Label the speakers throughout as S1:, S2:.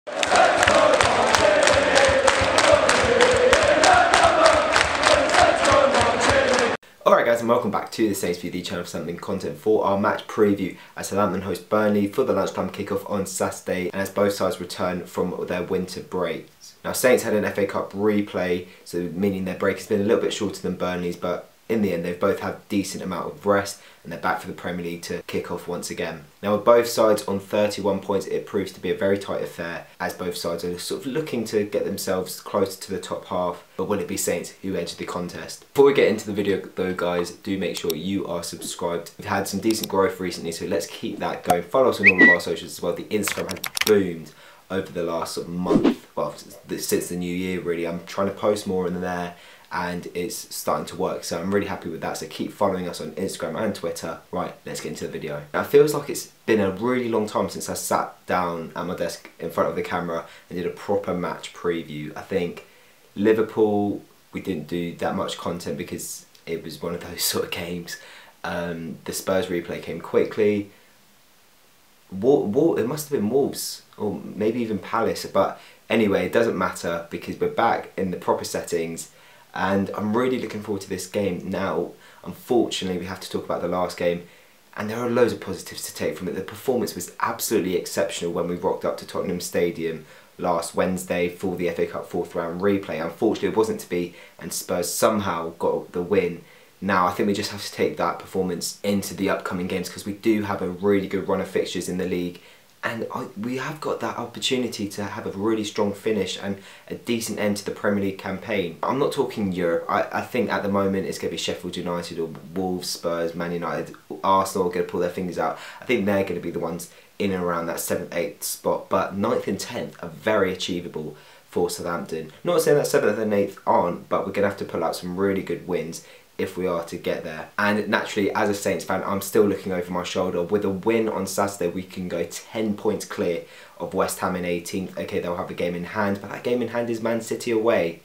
S1: Alright guys, and welcome back to the Saints View, the channel for something content for our match preview as Southampton host Burnley for the lunchtime kickoff on Saturday, and as both sides return from their winter breaks. Now Saints had an FA Cup replay, so meaning their break has been a little bit shorter than Burnley's, but in the end they've both had a decent amount of rest and they're back for the Premier League to kick off once again. Now with both sides on 31 points, it proves to be a very tight affair as both sides are sort of looking to get themselves closer to the top half, but will it be Saints who edge the contest? Before we get into the video though guys, do make sure you are subscribed. We've had some decent growth recently, so let's keep that going. Follow us on all of our socials as well. The Instagram has boomed over the last sort of month, well since the new year really. I'm trying to post more in there and it's starting to work, so I'm really happy with that, so keep following us on Instagram and Twitter. Right, let's get into the video. Now it feels like it's been a really long time since I sat down at my desk in front of the camera and did a proper match preview. I think Liverpool, we didn't do that much content because it was one of those sort of games. The Spurs replay came quickly. It must have been Wolves or maybe even Palace, but anyway, it doesn't matter because we're back in the proper settings and I'm really looking forward to this game. Now unfortunately we have to talk about the last game, and there are loads of positives to take from it. The performance was absolutely exceptional when we rocked up to Tottenham Stadium last Wednesday for the FA Cup 4th round replay. Unfortunately it wasn't to be and Spurs somehow got the win. Now I think we just have to take that performance into the upcoming games because we do have a really good run of fixtures in the league, and we have got that opportunity to have a really strong finish and a decent end to the Premier League campaign. I'm not talking Europe. I think at the moment it's going to be Sheffield United or Wolves, Spurs, Man United, Arsenal are going to pull their fingers out. I think they're going to be the ones in and around that 7th, 8th spot, but 9th and 10th are very achievable for Southampton. Not saying that 7th and 8th aren't, but we're going to have to pull out some really good wins if we are to get there. And naturally, as a Saints fan, I'm still looking over my shoulder. With a win on Saturday, we can go 10 points clear of West Ham in 18th. Okay, they'll have a game in hand, but that game in hand is Man City away.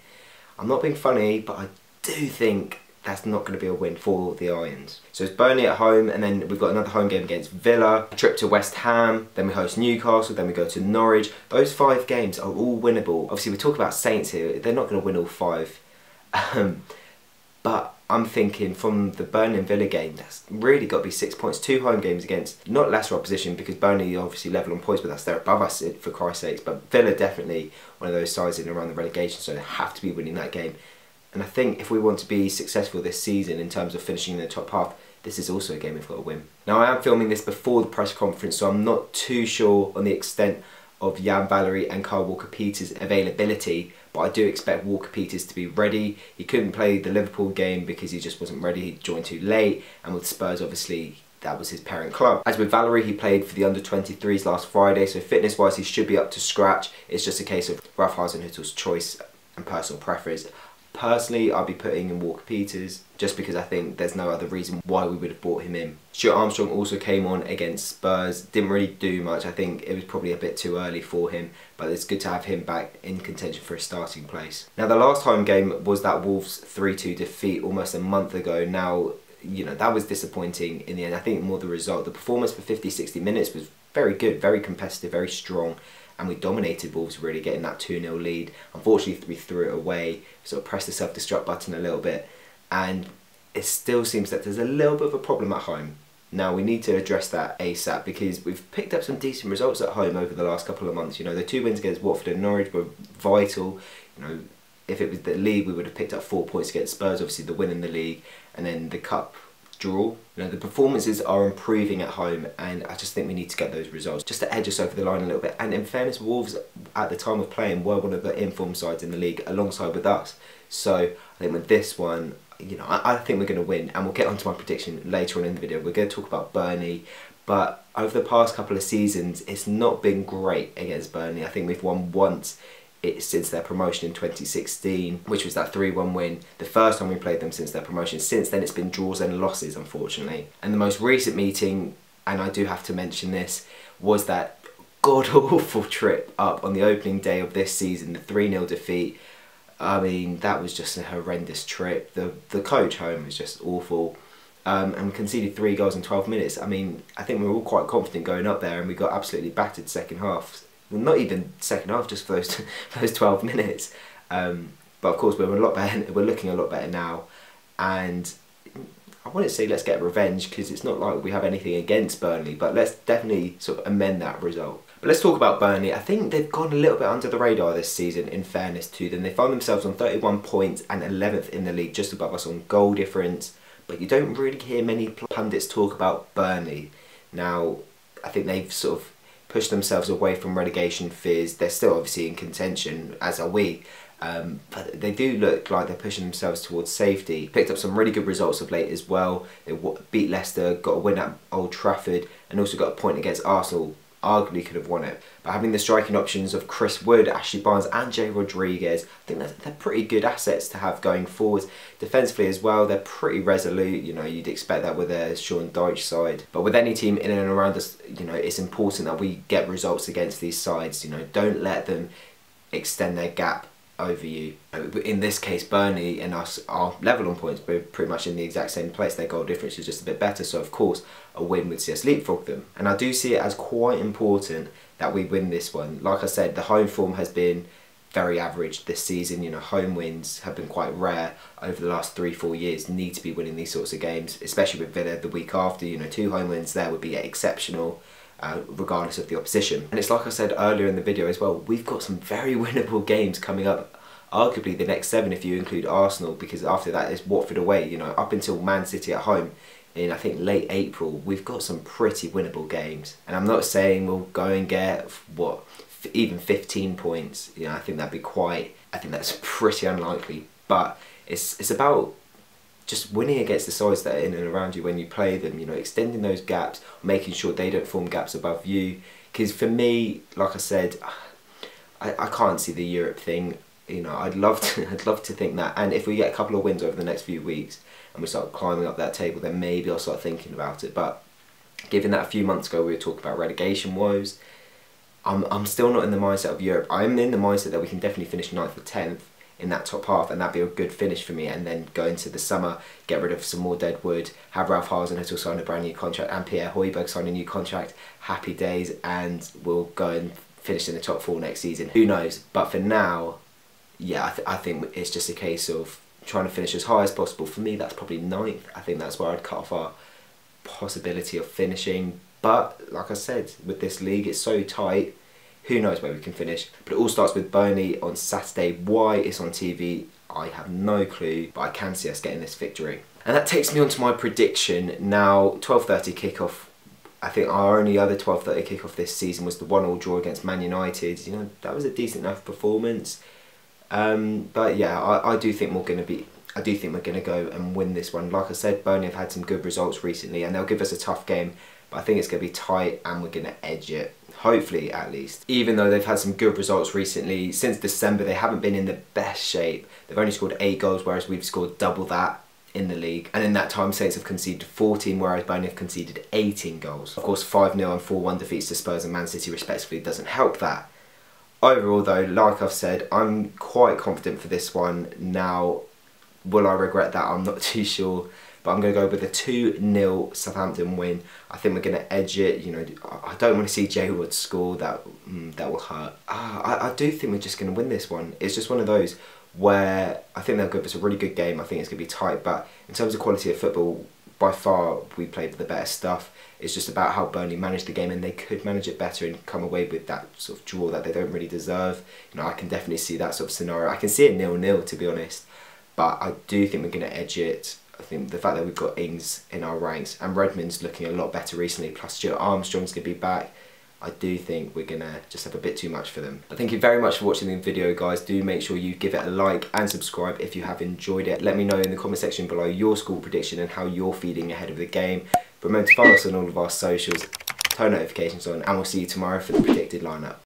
S1: I'm not being funny, but I do think that's not going to be a win for the Irons. So it's Burnley at home, and then we've got another home game against Villa, a trip to West Ham, then we host Newcastle, then we go to Norwich. Those 5 games are all winnable. Obviously, we talk about Saints here. They're not going to win all 5. But I'm thinking from the Burnley and Villa game, that's really got to be 6 points. 2 home games against not lesser opposition, because Burnley obviously level on points, but they're above us for Christ's sakes. But Villa definitely one of those sides in and around the relegation, so they have to be winning that game. And I think if we want to be successful this season in terms of finishing in the top half, this is also a game we've got to win. Now I am filming this before the press conference, so I'm not too sure on the extent of Jan Valery and Kyle Walker-Peters' availability, but I do expect Walker-Peters to be ready. He couldn't play the Liverpool game because he just wasn't ready. He joined too late, and with Spurs obviously that was his parent club. As with Valery, he played for the under-23s last Friday, so fitness wise he should be up to scratch. It's just a case of Ralph Hasenhüttl's choice and personal preference. Personally, I'll be putting in Walker-Peters just because I think there's no other reason why we would have brought him in. Stuart Armstrong also came on against Spurs, didn't really do much. I think it was probably a bit too early for him, but it's good to have him back in contention for a starting place. Now the last home game was that Wolves 3-2 defeat almost a month ago. Now, you know, that was disappointing in the end. I think more the result. The performance for 50-60 minutes was very good, very competitive, very strong, and we dominated Wolves, really getting that 2-0 lead. Unfortunately we threw it away, sort of pressed the self-destruct button a little bit, and it still seems that there's a little bit of a problem at home. Now we need to address that ASAP because we've picked up some decent results at home over the last couple of months. You know, the 2 wins against Watford and Norwich were vital. You know, if it was the league, we would have picked up 4 points against Spurs, obviously the win in the league, and then the cup draw. You know, the performances are improving at home, and I just think we need to get those results just to edge us over the line a little bit. And in fairness, Wolves at the time of playing were one of the informed sides in the league alongside with us. So I think with this one, you know, I think we're going to win, and we'll get onto my prediction later on in the video. We're going to talk about Burnley, but over the past couple of seasons it's not been great against Burnley. I think we've won once since their promotion in 2016, which was that 3-1 win, the first time we played them since their promotion. Since then it's been draws and losses, unfortunately. And the most recent meeting, and I do have to mention this, was that god-awful trip up on the opening day of this season, the 3-0 defeat. I mean, that was just a horrendous trip. The coach home was just awful. And we conceded 3 goals in 12 minutes. I mean, I think we were all quite confident going up there, and we got absolutely battered second half. well, not even second half, just for those those 12 minutes. But of course, we're a lot better. We're looking a lot better now, and I wouldn't say let's get revenge, because it's not like we have anything against Burnley, but let's definitely sort of amend that result. But let's talk about Burnley. I think they've gone a little bit under the radar this season, in fairness to them. They found themselves on 31 points and 11th in the league, just above us on goal difference. But you don't really hear many pundits talk about Burnley. Now, I think they've sort of pushed themselves away from relegation fears. They're still obviously in contention, as are we. But they do look like they're pushing themselves towards safety. Picked up some really good results of late as well. They beat Leicester, got a win at Old Trafford, and also got a point against Arsenal. Arguably could have won it. But having the striking options of Chris Wood, Ashley Barnes and Jay Rodriguez, I think they're pretty good assets to have going forward. Defensively as well, they're pretty resolute. You know, you'd expect that with a Sean Dyche side. But with any team in and around us, you know, it's important that we get results against these sides. You know, don't let them extend their gap over you. In this case, Burnley and us are level on points, but pretty much in the exact same place. Their goal difference is just a bit better, so of course a win would see us leapfrog them. And I do see it as quite important that we win this one. Like I said, the home form has been very average this season. You know, home wins have been quite rare over the last 3-4 years. Need to be winning these sorts of games, especially with Villa the week after. You know, 2 home wins there would be exceptional. Regardless of the opposition. And it's like I said earlier in the video as well, we've got some very winnable games coming up, arguably the next 7 if you include Arsenal, because after that is Watford away. You know, up until Man City at home in I think late April, we've got some pretty winnable games. And I'm not saying we'll go and get what, even 15 points. You know, I think that'd be quite, I think that's pretty unlikely, but it's about just winning against the sides that are in and around you when you play them, you know, extending those gaps, making sure they don't form gaps above you. Because for me, like I said, I can't see the Europe thing. You know, I'd love to think that. And if we get a couple of wins over the next few weeks and we start climbing up that table, then maybe I'll start thinking about it. But given that a few months ago we were talking about relegation woes, I'm still not in the mindset of Europe. I'm in the mindset that we can definitely finish 9th or 10th. In that top half, and that'd be a good finish for me, and then go into the summer, get rid of some more dead wood, have Ralph Hasenhüttl sign a brand new contract and Pierre Højbjerg sign a new contract. Happy days, and we'll go and finish in the top 4 next season. Who knows? But for now, yeah, I think it's just a case of trying to finish as high as possible. For me, that's probably 9th. I think that's where I'd cut off our possibility of finishing. But like I said, with this league, it's so tight. Who knows where we can finish? But it all starts with Burnley on Saturday. Why it's on TV, I have no clue, but I can see us getting this victory. And that takes me on to my prediction. Now, 12:30 kickoff. I think our only other 12:30 kickoff this season was the 1-1 draw against Man United. You know, that was a decent enough performance. But yeah, I do think we're going to go and win this one. Like I said, Burnley have had some good results recently, and they'll give us a tough game. But I think it's going to be tight, and we're going to edge it. Hopefully, at least. Even though they've had some good results recently, since December they haven't been in the best shape. They've only scored 8 goals, whereas we've scored double that in the league. And in that time, Saints have conceded 14, whereas Burnley have conceded 18 goals. Of course, 5-0 and 4-1 defeats to Spurs and Man City respectively doesn't help that. Overall though, like I've said, I'm quite confident for this one. Now, will I regret that? I'm not too sure. But I'm going to go with a 2-0 Southampton win. I think we're going to edge it. You know, I don't want to see Jay Wood score. That will hurt. I do think we're just going to win this one. It's just one of those where I think they'll give us a really good game. I think it's going to be tight. But in terms of quality of football, by far we played the better stuff. It's just about how Burnley managed the game, and they could manage it better and come away with that sort of draw that they don't really deserve. You know, I can definitely see that sort of scenario. I can see it 0-0 to be honest. But I do think we're going to edge it. I think the fact that we've got Ings in our ranks and Redmond's looking a lot better recently, plus Stuart Armstrong's going to be back, I do think we're going to just have a bit too much for them. But thank you very much for watching the video, guys. Do make sure you give it a like and subscribe if you have enjoyed it. Let me know in the comment section below your score prediction and how you're feeling ahead of the game. Remember to follow us on all of our socials, turn notifications on, and we'll see you tomorrow for the predicted lineup.